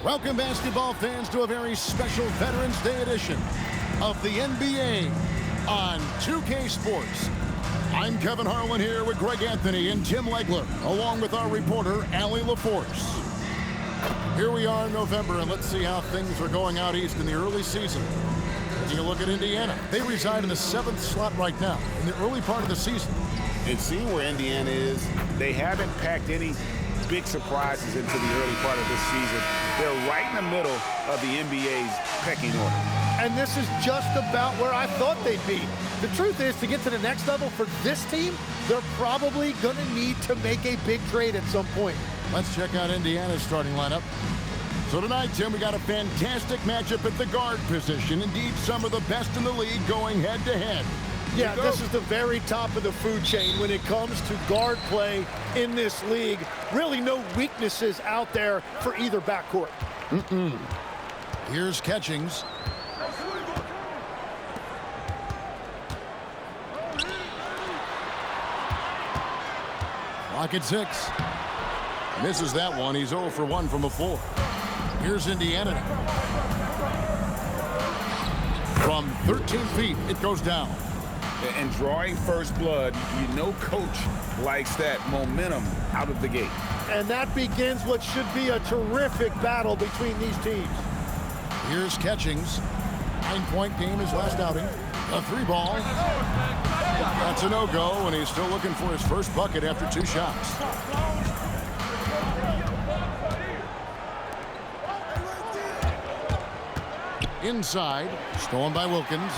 Welcome, basketball fans, to a very special Veterans Day edition of the NBA on 2K Sports. I'm Kevin Harlan here with Greg Anthony and Tim Legler, along with our reporter, Allie LaForce. Here we are in November, and let's see how things are going out east in the early season. Taking a look at Indiana. They reside in the 7th slot right now in the early part of the season. And seeing where Indiana is, they haven't packed any big surprises into the early part of this season. They're right in the middle of the NBA's pecking order. And this is just about where I thought they'd be. The truth is, to get to the next level for this team, they're probably going to need to make a big trade at some point. Let's check out Indiana's starting lineup. So tonight, Tim, we got a fantastic matchup at the guard position. Indeed, some of the best in the league going head-to-head. Yeah, this is the very top of the food chain when it comes to guard play in this league. Really no weaknesses out there for either backcourt. Here's Catchings. Clock at 6. Misses that one. He's 0 for 1 from the floor. Here's Indiana now. From 13 feet, it goes down. And drawing first blood, you know coach likes that momentum out of the gate. And that begins what should be a terrific battle between these teams. Here's Catchings. 9-point game his last outing. A 3-ball. That's a no-go, and he's still looking for his first bucket after 2 shots. Inside, stolen by Wilkins.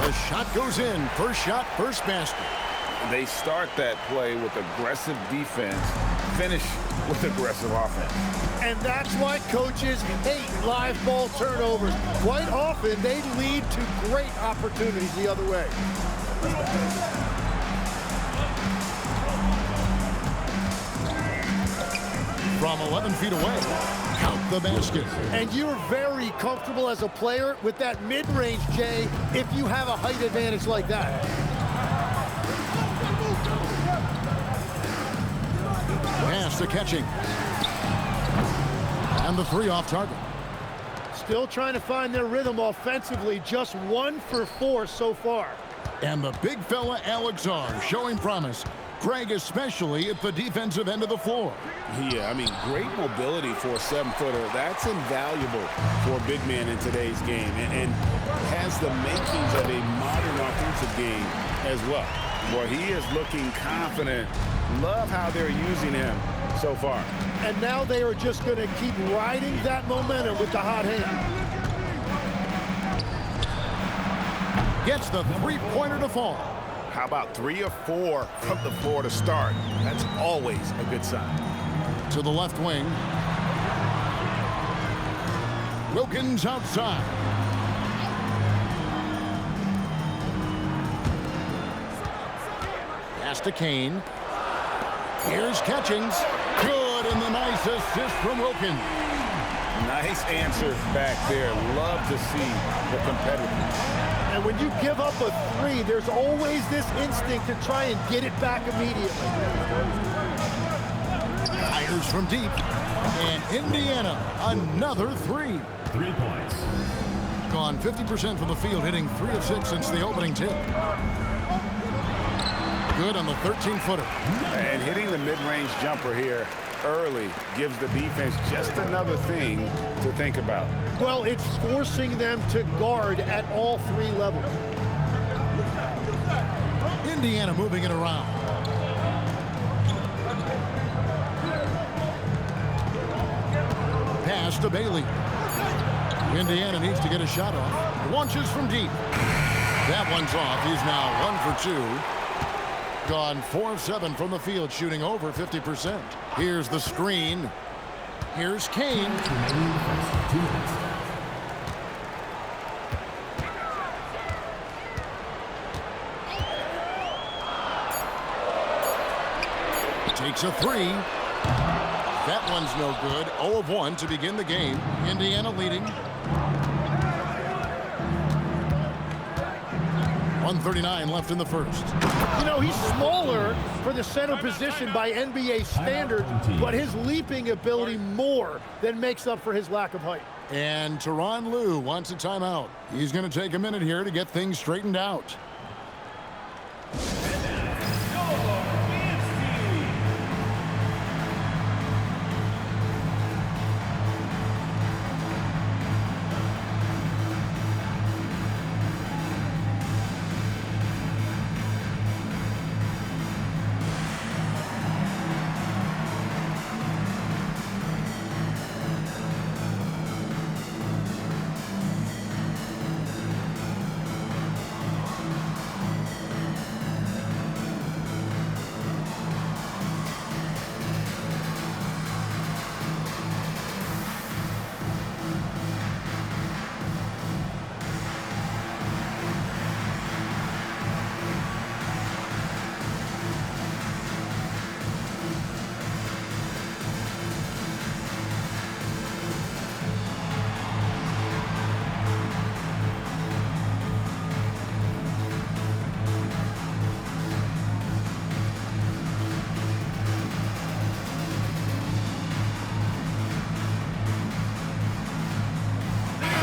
The shot goes in. First shot, first basket. They start that play with aggressive defense, finish with aggressive offense. And that's why coaches hate live ball turnovers. Quite often, they lead to great opportunities the other way. From 11 feet away, count the basket. And you're very comfortable as a player with that mid-range, Jay, if you have a height advantage like that. Pass to Catching. And the 3 off target. Still trying to find their rhythm offensively, just 1 for 4 so far. And the big fella, Alex R, showing promise. Greg, especially at the defensive end of the floor. Yeah, I mean, great mobility for a 7-footer. That's invaluable for a big man in today's game, and has the makings of a modern offensive game as well. Boy, he is looking confident. Love how they're using him so far. And now they are just going to keep riding that momentum with the hot hand. Gets the 3-pointer to fall. How about 3 or 4 from the floor to start? That's always a good sign. To the left wing. Wilkins outside. Pass to Kane. Here's Catchings. Good, and the nice assist from Wilkins. Nice answer back there. Love to see the competitiveness. And when you give up a 3, there's always this instinct to try and get it back immediately. Fires from deep. And Indiana, another 3. 3 points. Gone 50% from the field, hitting 3 of 6 since the opening tip. Good on the 13-footer. And hitting the mid-range jumper here early gives the defense just another thing to think about. Well, it's forcing them to guard at all 3 levels. Indiana moving it around. Pass to Bailey. Indiana needs to get a shot off. Launches from deep. That one's off. He's now 1 for 2. Gone 4 of 7 from the field, shooting over 50%. Here's the screen. Here's Kane. Takes a 3. That one's no good. 0 of 1 to begin the game. Indiana leading. 1:39 left in the first. You know, he's smaller, for the center position by NBA standards, but his leaping ability more than makes up for his lack of height. And Tyronn Lue wants a timeout. He's going to take a minute here to get things straightened out.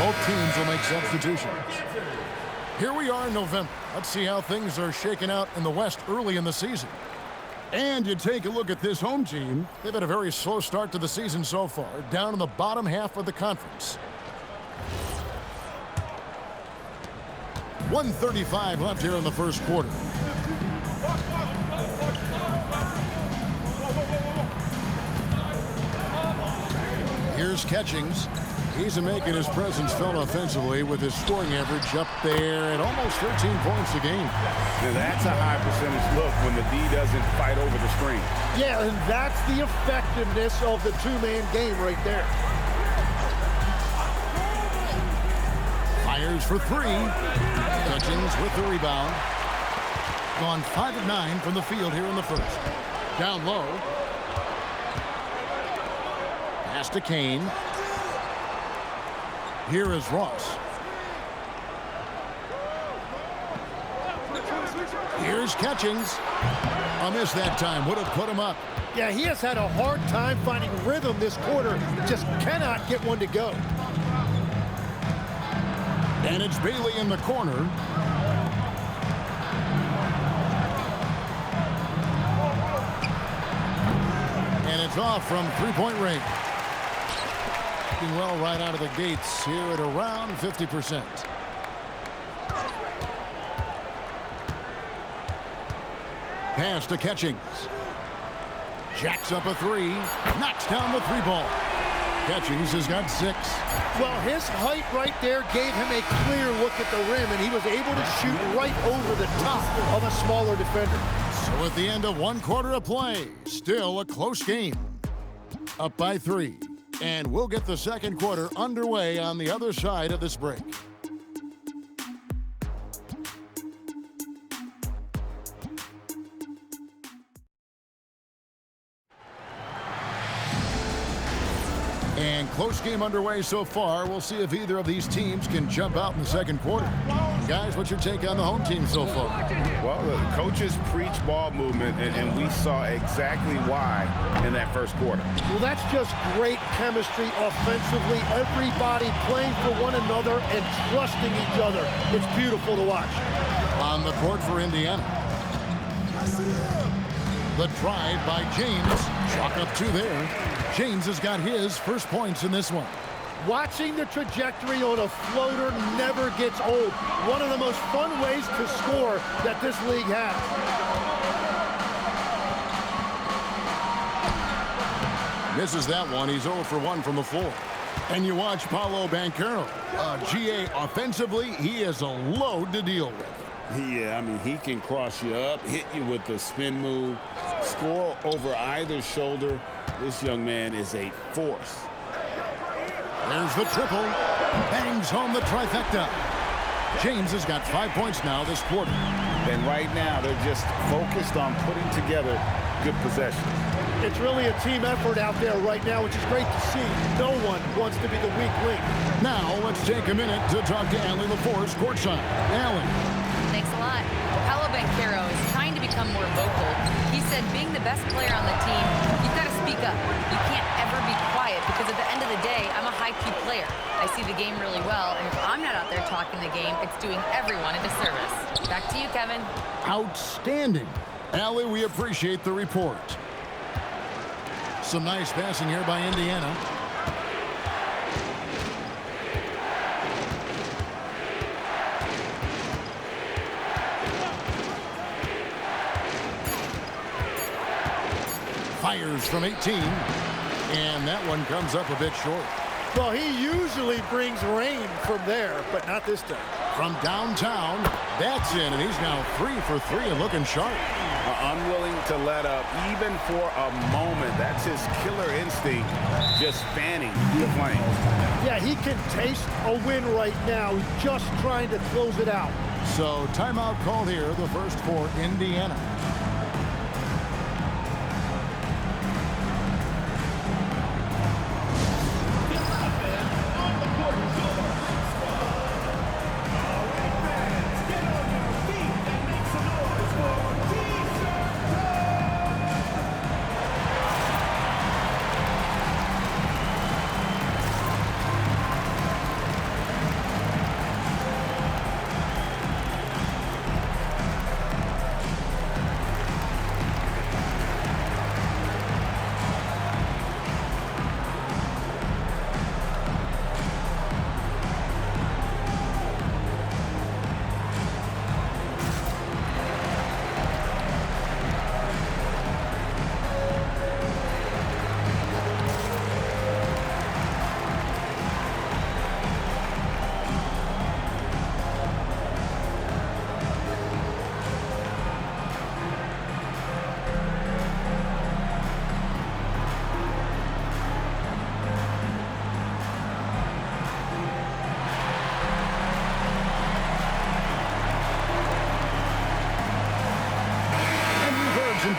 Both teams will make substitutions. Here we are in November. Let's see how things are shaking out in the West early in the season. And you take a look at this home team. They've had a very slow start to the season so far, down in the bottom half of the conference. 1:35 left here in the first quarter. Here's Catchings. He's making his presence felt offensively with his scoring average up there at almost 13 points a game. Now that's a high percentage look when the D doesn't fight over the screen. Yeah, and that's the effectiveness of the two-man game right there. Fires for three. Catchings with the rebound. Gone 5 of 9 from the field here in the first. Down low. Pass to Kane. Here is Ross. Here's Catchings. A miss that time. Would have put him up. Yeah, he has had a hard time finding rhythm this quarter. Just cannot get one to go. And it's Bailey in the corner. And it's off from three-point range. Well right out of the gates here at around 50%. Pass to Catchings. Jacks up a three. Knocks down the three ball. Catchings has got 6. Well, his height right there gave him a clear look at the rim, and he was able to shoot right over the top of a smaller defender. So at the end of 1 quarter of play, still a close game. Up by 3. And we'll get the second quarter underway on the other side of this break. And close game underway so far. We'll see if either of these teams can jump out in the second quarter. Guys, what's your take on the home team so far? Well, the coaches preach ball movement, and we saw exactly why in that first quarter. Well, that's just great chemistry offensively. Everybody playing for one another and trusting each other. It's beautiful to watch. On the court for Indiana. The drive by James. Chalk up 2 there. James has got his first points in this one. Watching the trajectory on a floater never gets old. One of the most fun ways to score that this league has. Misses that one. He's 0 for 1 from the floor. And you watch Paolo Banchero. GA offensively, he is a load to deal with. Yeah, I mean, he can cross you up, hit you with the spin move, score over either shoulder. This young man is a force. There's the triple. Bangs home the trifecta. James has got 5 points now this quarter. And right now, they're just focused on putting together good possessions. It's really a team effort out there right now, which is great to see. No one wants to be the weak link. Now, let's take a minute to talk to Allie LaForce courtside. Allie. Thanks a lot. Paolo Banchero is trying to become more vocal. He said And being the best player on the team, you've got to speak up. You can't ever be quiet because at the end of the day, I'm a high-Q player. I see the game really well, and if I'm not out there talking the game, it's doing everyone a disservice. Back to you, Kevin. Outstanding. Allie, we appreciate the report. Some nice passing here by Indiana. Fires from 18, and that one comes up a bit short. Well, he usually brings rain from there, but not this time. From downtown, that's in, and he's now 3 for 3 and looking sharp. Unwilling to let up even for a moment. That's his killer instinct, just fanning the flames. Yeah, he can taste a win right now. He's just trying to close it out. So timeout called here, the first for Indiana.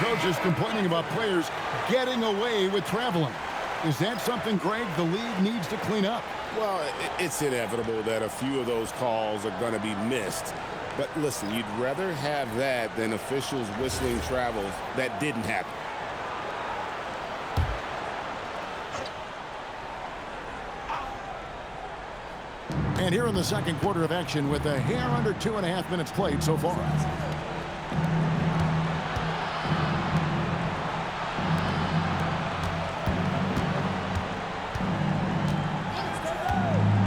Coaches complaining about players getting away with traveling. Is that something, Greg, the league needs to clean up? Well, it's inevitable that a few of those calls are going to be missed. But listen, you'd rather have that than officials whistling travels that didn't happen. And here in the second quarter of action with a hair under 2.5 minutes played so far.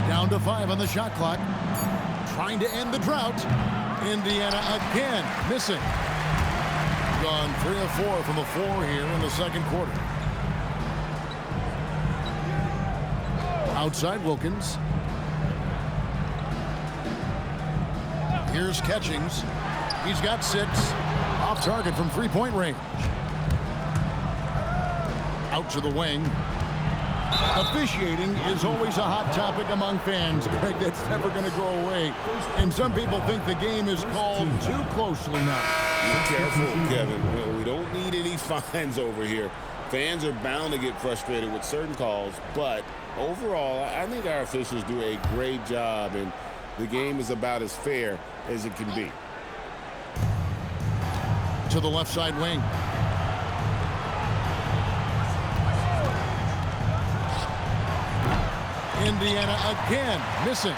Down to 5 on the shot clock. Trying to end the drought. Indiana again missing. Gone 3 of 4 from the floor here in the second quarter. Outside Wilkins. Here's Catchings. He's got 6. Off target from three-point range. Out to the wing. Officiating is always a hot topic among fans, Greg. That's never going to go away. And some people think the game is called too closely now. Be careful, Kevin. We don't need any fines over here. Fans are bound to get frustrated with certain calls, but overall, I think our officials do a great job, and the game is about as fair as it can be. To the left side wing. Indiana again missing.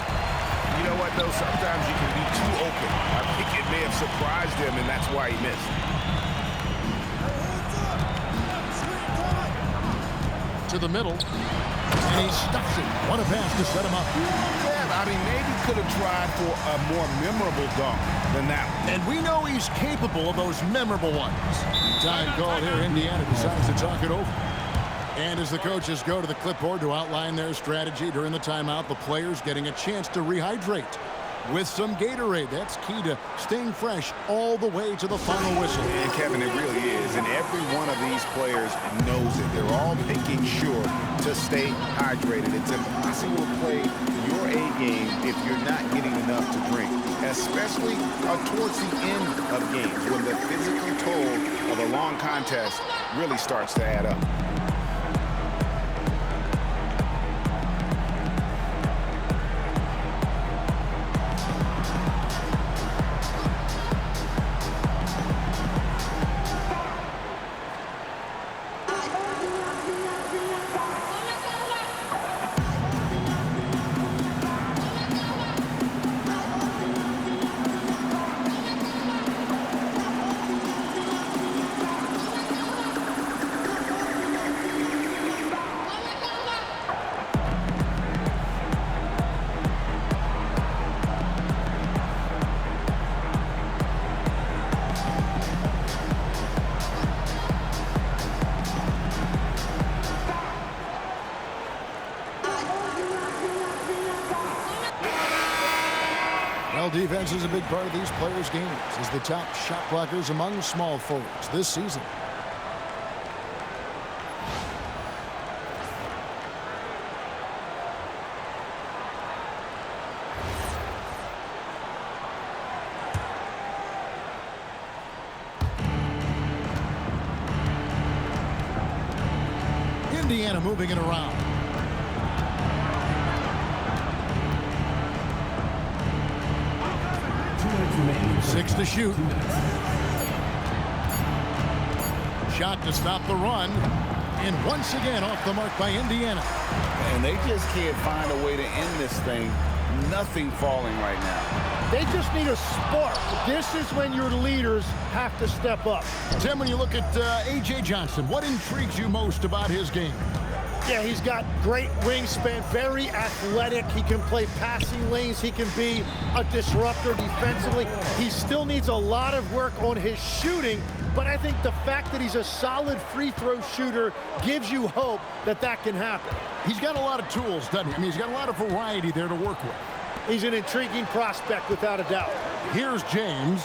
You know what, though? Sometimes you can be too open. I think it may have surprised him, and that's why he missed. To the middle. And he stuffs it. What a pass to set him up. Yeah, I mean, maybe could have tried for a more memorable dunk than that one. And we know he's capable of those memorable ones. Time called here. Indiana decides to talk it over. And as the coaches go to the clipboard to outline their strategy during the timeout, the players getting a chance to rehydrate with some Gatorade. That's key to staying fresh all the way to the final whistle. And Kevin, it really is. And every one of these players knows it. They're all making sure to stay hydrated. It's impossible to play your A game if you're not getting enough to drink, especially towards the end of games when the physical toll of a long contest really starts to add up. big part of these players' games as the top shot blockers among small forwards this season. Indiana moving it around. Six to shoot. Shot to stop the run. And once again off the mark by Indiana. And they just can't find a way to end this thing. Nothing falling right now. They just need a spark. This is when your leaders have to step up. Tim, when you look at A.J. Johnson, what intrigues you most about his game? Yeah, he's got great wingspan, very athletic. He can play passing lanes. He can be a disruptor defensively. He still needs a lot of work on his shooting, but I think the fact that he's a solid free throw shooter gives you hope that that can happen. He's got a lot of tools, doesn't he? I mean, he's got a lot of variety there to work with. He's an intriguing prospect without a doubt. Here's James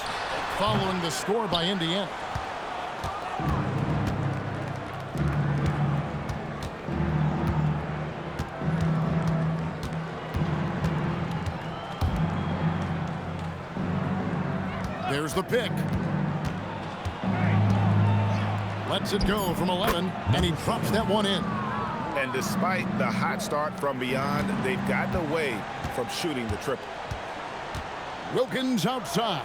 following the score by Indiana. There's the pick. Lets it go from 11, and he drops that one in. And despite the hot start from beyond, they've gotten away from shooting the triple. Wilkins outside.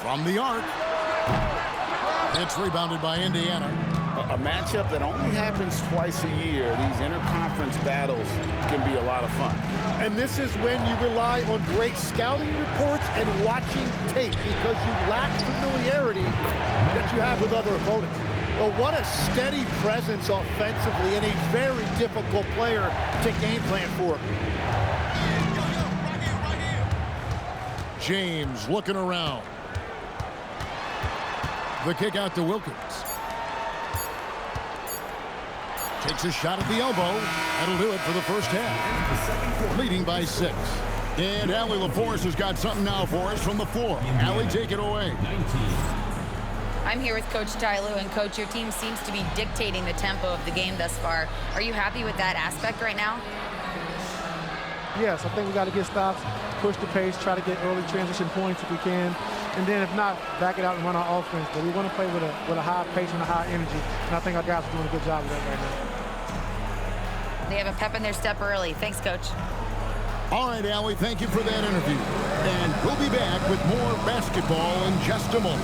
From the arc. It's rebounded by Indiana. A matchup that only happens twice a year. These interconference battles can be a lot of fun. And this is when you rely on great scouting reports and watching tape because you lack familiarity that you have with other opponents. But what a steady presence offensively and a very difficult player to game plan for. James looking around. The kick out to Wilkins. Takes a shot at the elbow. That'll do it for the first half. Leading by 6. And Allie LaForce has got something now for us from the floor. Allie, take it away. I'm here with Coach Ty Lue, and Coach, your team seems to be dictating the tempo of the game thus far. Are you happy with that aspect right now? Yes, I think we got to get stops, push the pace, try to get early transition points if we can, and then if not, back it out and run our offense. But we want to play with a high pace and a high energy, and I think our guys are doing a good job of that right now. They have a pep in their step early. Thanks, Coach. All right, Allie, thank you for that interview. And we'll be back with more basketball in just a moment.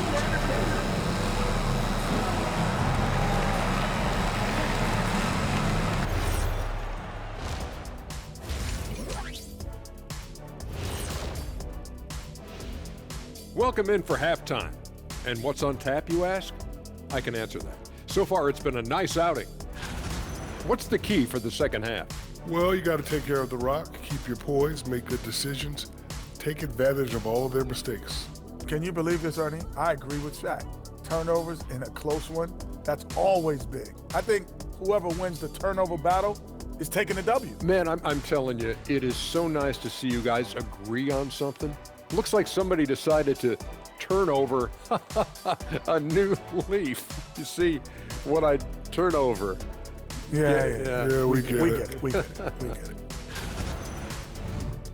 Welcome in for halftime. And what's on tap, you ask? I can answer that. So far, it's been a nice outing. What's the key for the second half? Well, you got to take care of the rock, keep your poise, make good decisions, take advantage of all of their mistakes. Can you believe this, Ernie? I agree with Shaq. Turnovers in a close one, that's always big. I think whoever wins the turnover battle is taking the W. Man, I'm telling you, it is so nice to see you guys agree on something. Looks like somebody decided to turn over a new leaf. You see what I turn over? Yeah, we get it. We get it.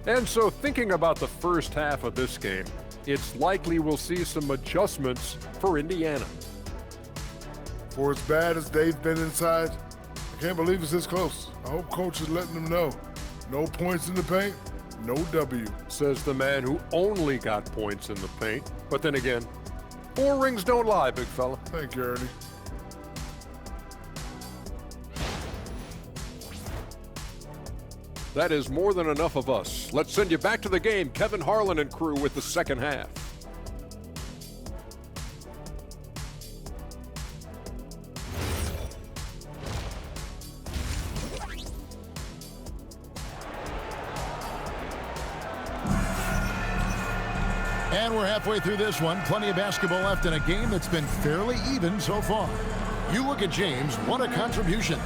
And so thinking about the first half of this game, it's likely we'll see some adjustments for Indiana. For as bad as they've been inside, I can't believe it's this close. I hope Coach is letting them know. No points in the paint, no W. Says the man who only got points in the paint. But then again, 4 rings don't lie, big fella. Thank you, Ernie. That is more than enough of us. Let's send you back to the game. Kevin Harlan and crew with the second half. And we're halfway through this one. Plenty of basketball left in a game that's been fairly even so far. You look at James, what a contribution.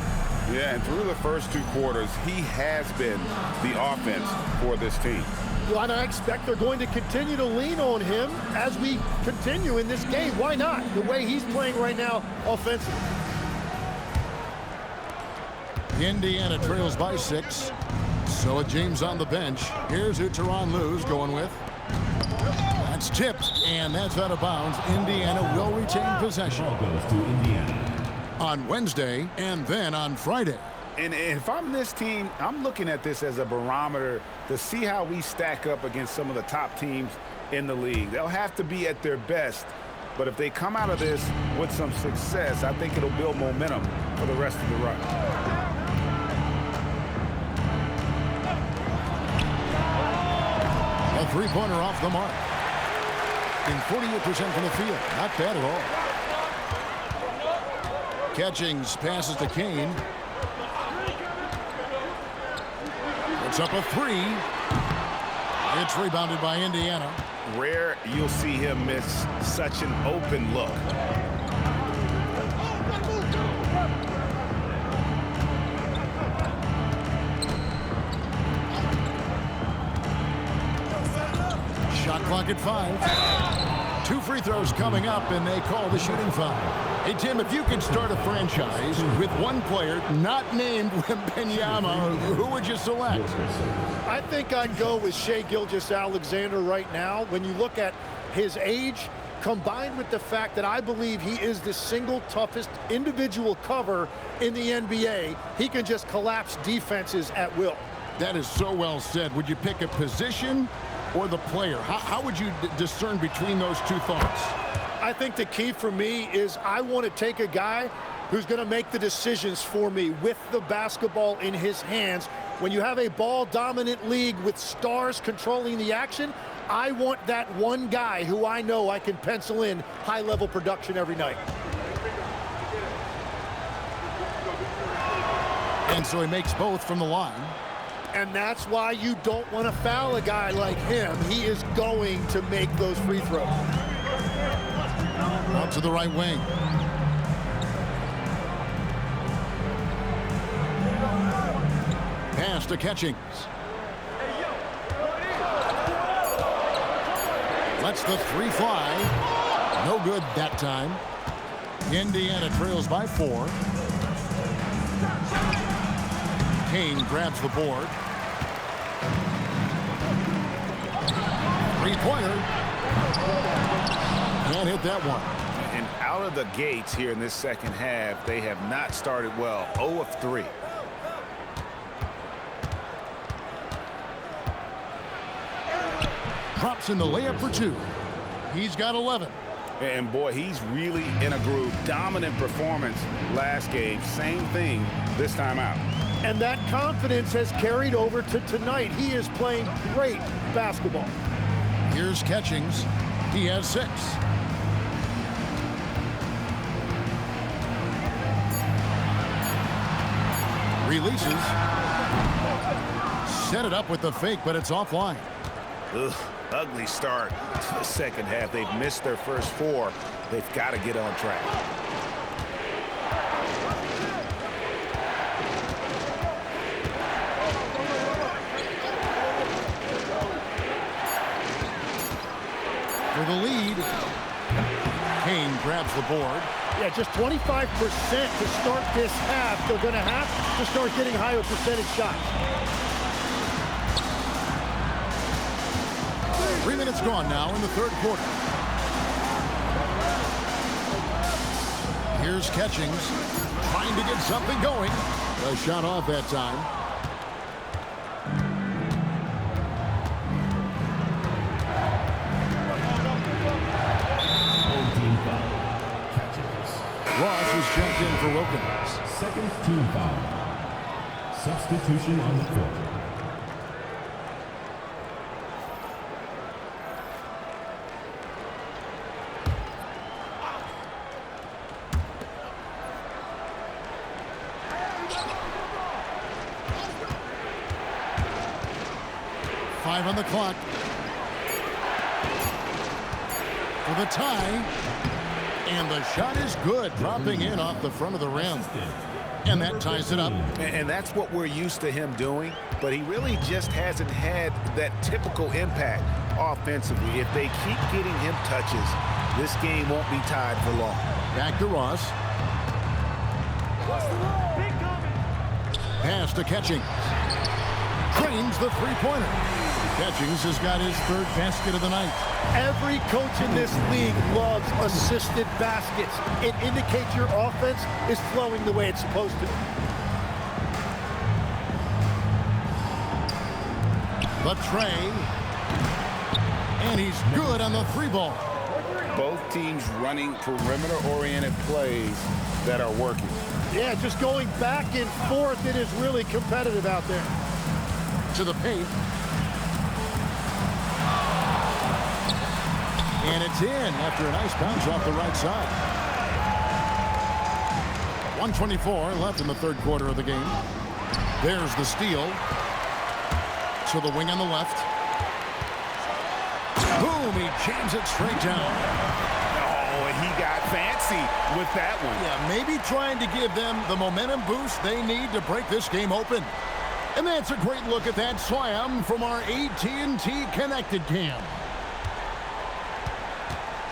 Yeah, and through the first 2 quarters, he has been the offense for this team. Well, and I expect they're going to continue to lean on him as we continue in this game. Why not? The way he's playing right now offensively. Indiana trails by 6. So James on the bench. Here's who Tyronn Lue's going with. That's tipped, and that's out of bounds. Indiana will retain possession. Goes to Indiana. On Wednesday and then on Friday. And if I'm this team, I'm looking at this as a barometer to see how we stack up against some of the top teams in the league. They'll have to be at their best, but if they come out of this with some success, I think it'll build momentum for the rest of the run. A three-pointer off the mark. In 48% from the field. Not bad at all. Catchings passes to Kane. Puts up a 3. It's rebounded by Indiana. Rare you'll see him miss such an open look. Shot clock at 5. 2 free throws coming up, and they call the shooting foul. Hey, Tim, if you could start a franchise with one player not named Wembanyama, who would you select? I think I'd go with Shai Gilgeous-Alexander right now. When you look at his age, combined with the fact that I believe he is the single toughest individual cover in the NBA, he can just collapse defenses at will. That is so well said. Would you pick a position or the player? How would you discern between those two thoughts? I think the key for me is I want to take a guy who's going to make the decisions for me with the basketball in his hands. When you have a ball-dominant league with stars controlling the action, I want that one guy who I know I can pencil in high-level production every night. And so he makes both from the line. And that's why you don't want to foul a guy like him. He is going to make those free throws. Out to the right wing. Pass to Catchings. Lets the 3 fly. No good that time. Indiana trails by 4. Kane grabs the board. 3-pointer. Can't hit that one. And out of the gates here in this second half, they have not started well. 0 of 3. Drops in the layup for 2. He's got 11. And boy, he's really in a groove. Dominant performance last game. Same thing this time out. And that confidence has carried over to tonight. He is playing great basketball. Here's Catchings. He has 6. Releases. Set it up with the fake, but it's offline. Ugh, ugly start to the second half. They've missed their first 4. They've got to get on track. For the lead, Kane grabs the board. Yeah, just 25% to start this half. They're going to have to start getting higher percentage shots. 3 minutes gone now in the third quarter. Here's Catchings trying to get something going. A shot off that time. Ross is checked in for Wilkins. Second team foul. Substitution on the court. Five on the clock. For the tie. And the shot is good, dropping in off the front of the rim. And that ties it up. And that's what we're used to him doing, but he really just hasn't had that typical impact offensively. If they keep getting him touches, this game won't be tied for long. Back to Ross. Pass to Catchings. Drains the three-pointer. Catchings has got his third basket of the night. Every coach in this league loves assisted baskets. It indicates your offense is flowing the way it's supposed to. The tray. And he's good on the three ball. Both teams running perimeter-oriented plays that are working. Yeah, just going back and forth, it is really competitive out there. To the paint. And it's in after a nice bounce off the right side. 1:24 left in the third quarter of the game. There's the steal. To the wing on the left. Boom, he jams it straight down. Oh, and he got fancy with that one. Yeah, maybe trying to give them the momentum boost they need to break this game open. And that's a great look at that slam from our AT&T Connected Cam.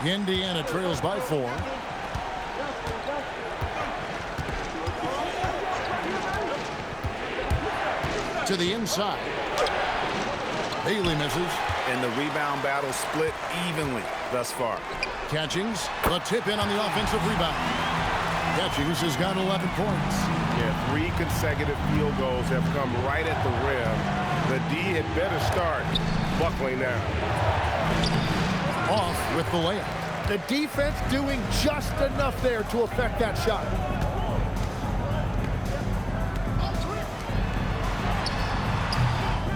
Indiana trails by 4. To the inside. Bailey misses. And the rebound battle split evenly thus far. Catchings, the tip in on the offensive rebound. Catchings has got 11 points. Yeah, 3 consecutive field goals have come right at the rim. The D had better start buckling now. Off with the layup. The defense doing just enough there to affect that shot.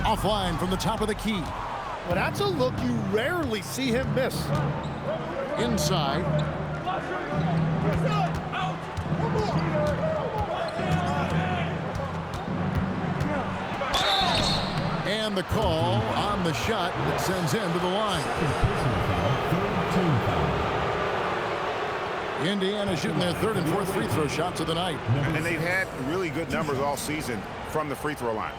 Offline from the top of the key. Well, that's a look you rarely see him miss. Inside. And the call on the shot that sends him to the line. Indiana shooting their third and fourth free throw shots of the night. And they've had really good numbers all season from the free throw line.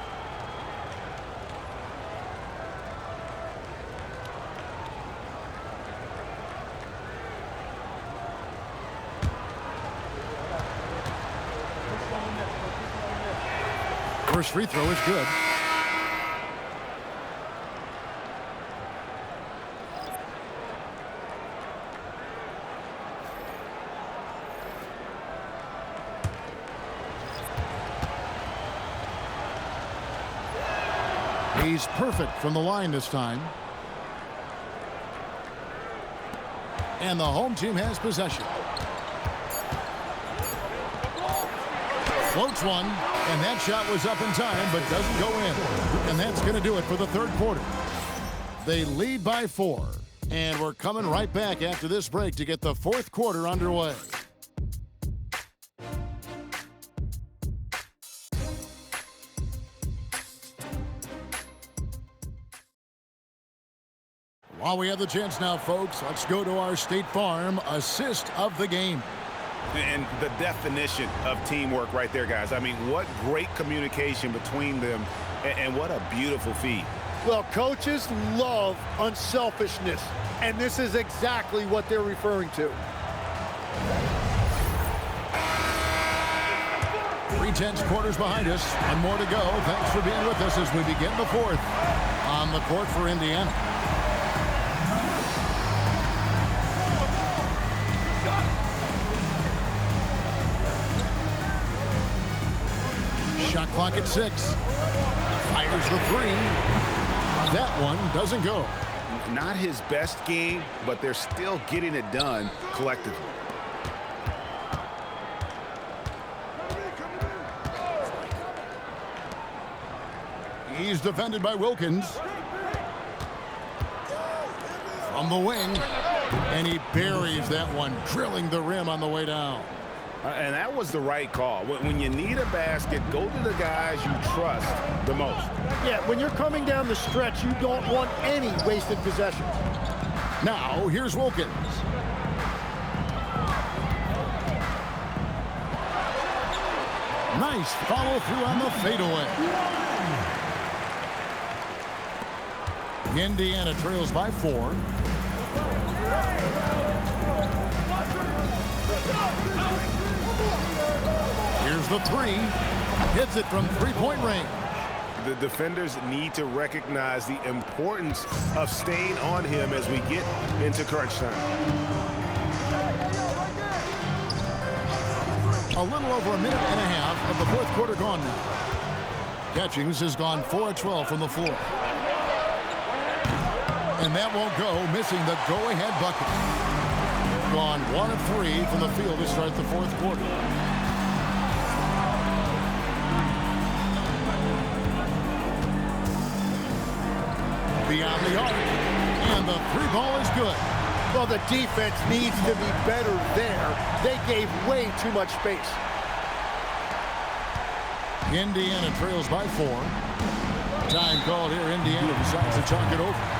First free throw is good. He's perfect from the line this time. And the home team has possession. Floats one, and that shot was up in time, but doesn't go in. And that's going to do it for the third quarter. They lead by 4, and we're coming right back after this break to get the fourth quarter underway. While we have the chance now, folks, let's go to our State Farm assist of the game. And the definition of teamwork right there, guys. I mean, what great communication between them, and what a beautiful feed. Well, coaches love unselfishness, and this is exactly what they're referring to. 3/10 quarters behind us, and more to go. Thanks for being with us as we begin the fourth on the court for Indiana. Shot clock at 6. Fires the 3. That one doesn't go. Not his best game, but they're still getting it done collectively. He's defended by Wilkins. From the wing. And he buries that one, drilling the rim on the way down. And that was the right call. When you need a basket, go to the guys you trust the most. Yeah, when you're coming down the stretch, you don't want any wasted possessions. Now, here's Wilkins. Nice follow through on the fadeaway. Indiana trails by 4. Here's the 3. Hits it from three-point range. The defenders need to recognize the importance of staying on him as we get into crunch time. A little over a minute and a half of the fourth quarter gone now. Catchings has gone 4 of 12 from the floor. And that won't go, missing the go-ahead bucket. Gone 1 of 3 from the field to start the fourth quarter. Beyond the arc, and the 3 ball is good. Well, the defense needs to be better there. They gave way too much space. Indiana trails by 4. Time called here. Indiana decides to chalk it over.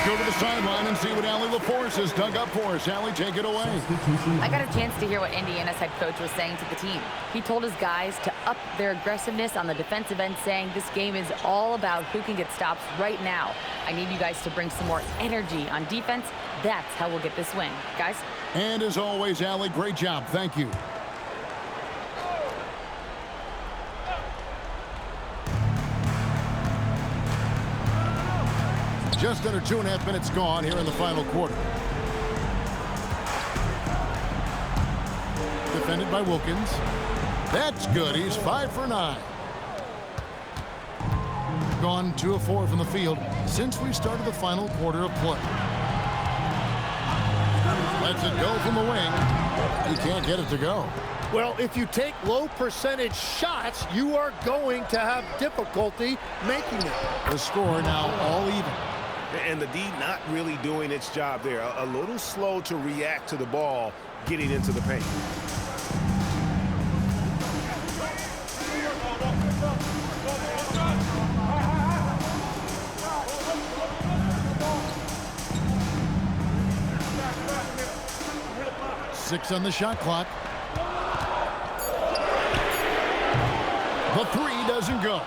Go to the sideline and see what Allie LaForce has dug up for us. Allie, take it away. I got a chance to hear what Indiana's head coach was saying to the team. He told his guys to up their aggressiveness on the defensive end, saying this game is all about who can get stops right now. I need you guys to bring some more energy on defense. That's how we'll get this win. Guys? And as always, Allie, great job. Thank you. Just under 2.5 minutes gone here in the final quarter. Defended by Wilkins. That's good. He's 5 for 9. Gone 2 of 4 from the field since we started the final quarter of play. Lets it go from the wing. He can't get it to go. Well, if you take low percentage shots, you are going to have difficulty making it. The score now all even. And the D not really doing its job there. A little slow to react to the ball getting into the paint. Six on the shot clock. The 3 doesn't go.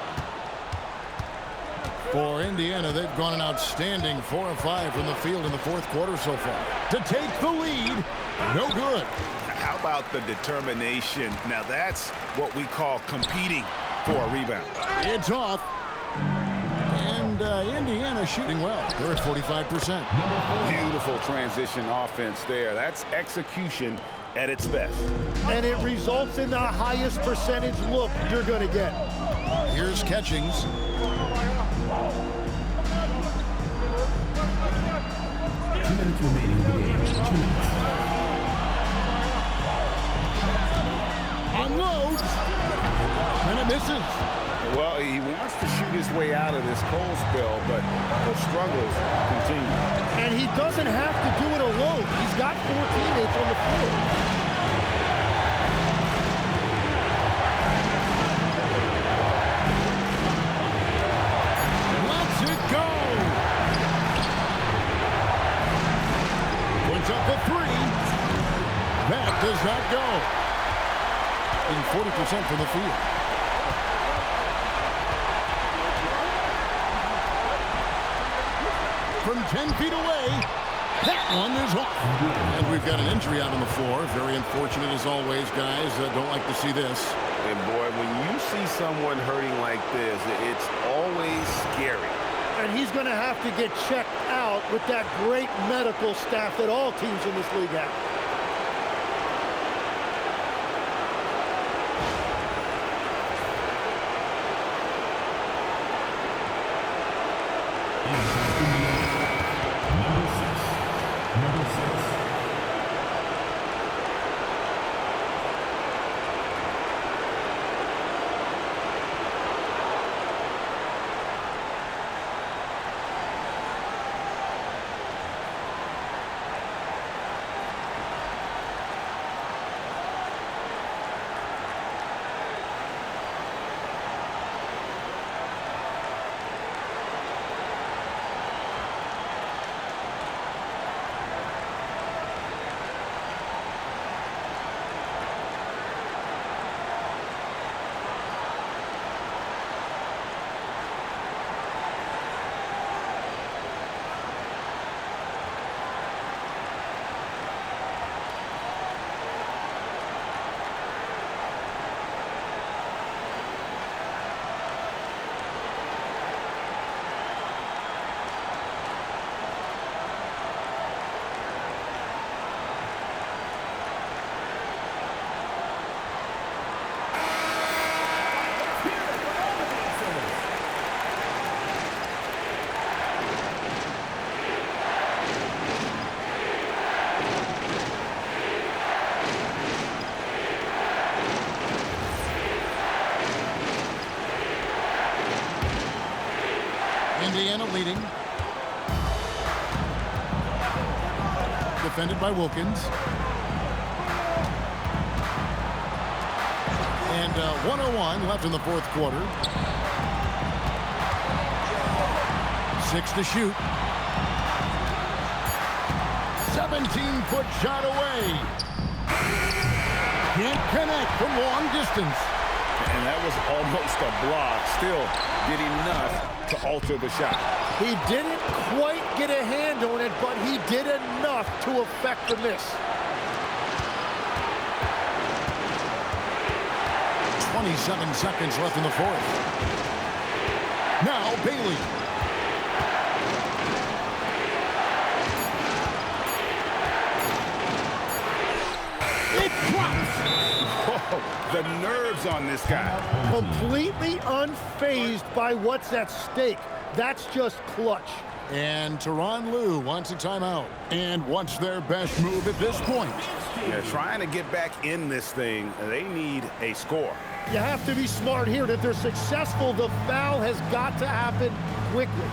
For Indiana, they've gone an outstanding 4 of 5 from the field in the fourth quarter so far. To take the lead, no good. How about the determination? Now that's what we call competing for a rebound. It's off. And Indiana shooting well. They're at 45%. Beautiful transition offense there. That's execution at its best. And it results in the highest percentage look you're going to get. Here's Catchings. 2 minutes remaining in the game. 2 minutes. Unloads. And it misses. Well, he wants to shoot his way out of this cold spell, but the struggles continue. And he doesn't have to do it alone. He's got 4 teammates on the field. Lets it go. Puts up the 3. putback does not go. Being 40% from the field. From 10 feet away, that one is off. And we've got an injury out on the floor. Very unfortunate as always, guys. Don't like to see this. And boy, when you see someone hurting like this, it's always scary. And he's going to have to get checked out with that great medical staff that all teams in this league have. Indiana leading. Defended by Wilkins. And 1:01 left in the fourth quarter. 6 to shoot. 17-foot shot away. Can't connect from long distance. And that was almost a block. Still did enough to alter the shot. He didn't quite get a hand on it, but he did enough to affect the miss. 27 seconds left in the fourth. Now Bailey. It drops. Whoa, the nerves on this guy. Completely unfazed by what's at stake. That's just clutch. And Tyronn Lue wants a timeout and wants their best move at this point. Yeah, trying to get back in this thing, they need a score. You have to be smart here. If they're successful, the foul has got to happen quickly.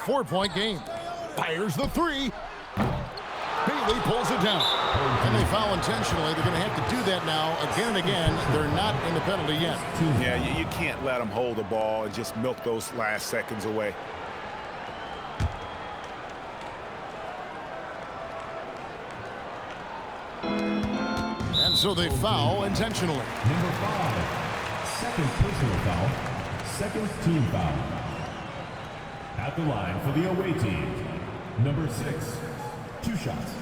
Four-point game. Fires the three. Bailey pulls it down. And they foul intentionally. They're going to have to do that now again and again. They're not in the penalty yet. Yeah, you can't let them hold the ball and just milk those last seconds away. So they foul intentionally. Number 5, second personal foul, second team foul. At the line for the away team, number 6, 2 shots.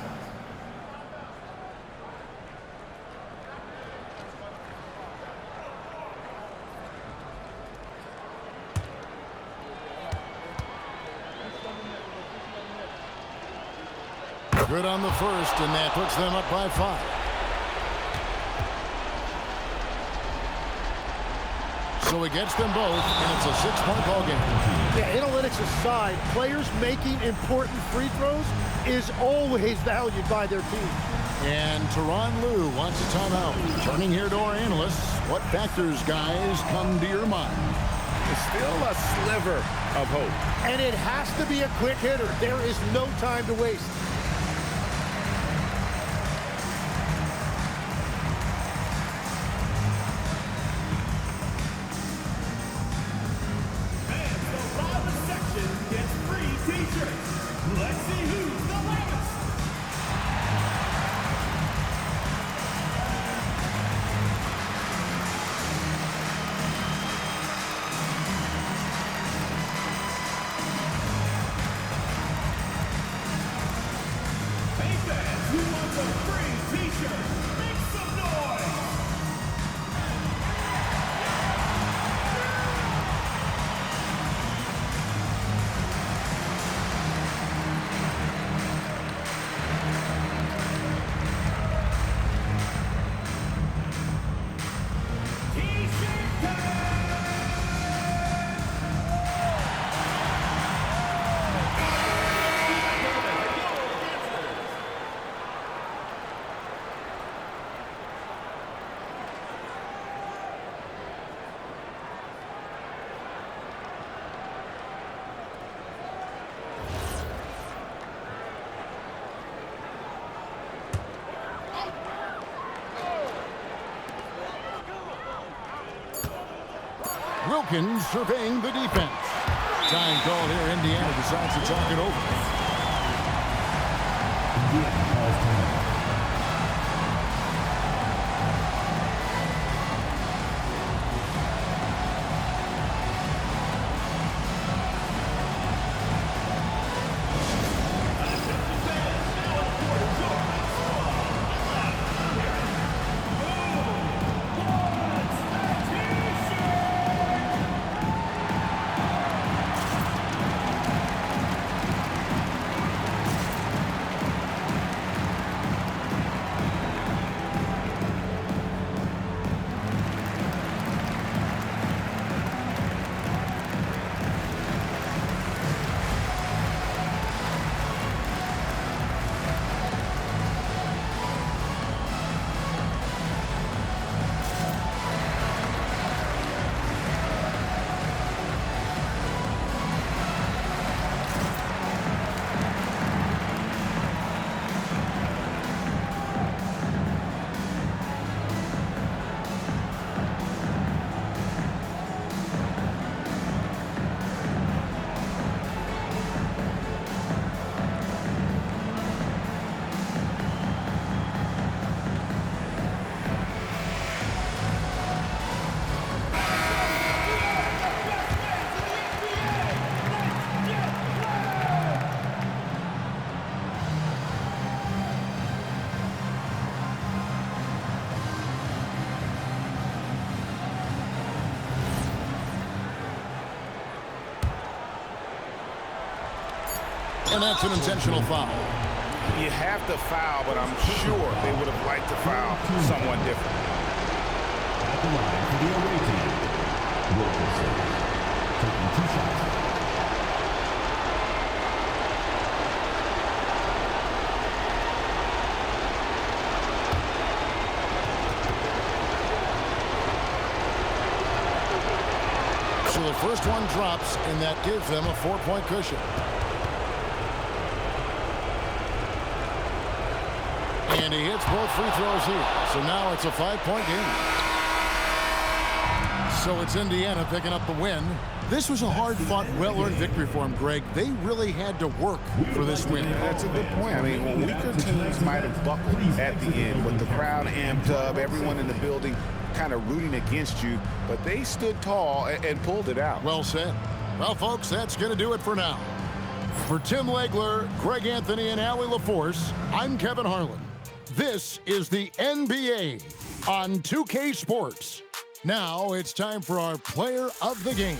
Good on the first, and that puts them up by 5. So he gets them both, and it's a 6-point ball game. Yeah, analytics aside, players making important free throws is always valued by their team. And Tyronn Lue wants a timeout. Turning here to our analysts, what factors, guys, come to your mind? It's still a sliver of hope. And it has to be a quick hitter. There is no time to waste. Let's see who's the loudest. Hey fans, who wants a free t-shirt? Make some noise. Wilkins surveying the defense. Time call here. Indiana decides to talk it over. Indiana calls timeout. And that's an intentional foul. You have to foul, but I'm sure they would have liked to foul someone different. At the line for the away team, Wilkinson taking 2 shots. So the first one drops, and that gives them a 4-point cushion. And he hits both free throws here. So now it's a 5-point game. So it's Indiana picking up the win. This was a hard-fought, well-earned victory for them, Greg. They really had to work for this win. That's a good point. I mean, weaker teams might have buckled at the end with the crowd amped up, everyone in the building kind of rooting against you, but they stood tall and pulled it out. Well said. Well, folks, that's going to do it for now. For Tim Legler, Greg Anthony, and Allie LaForce, I'm Kevin Harlan. This is the NBA on 2K Sports. Now it's time for our player of the game.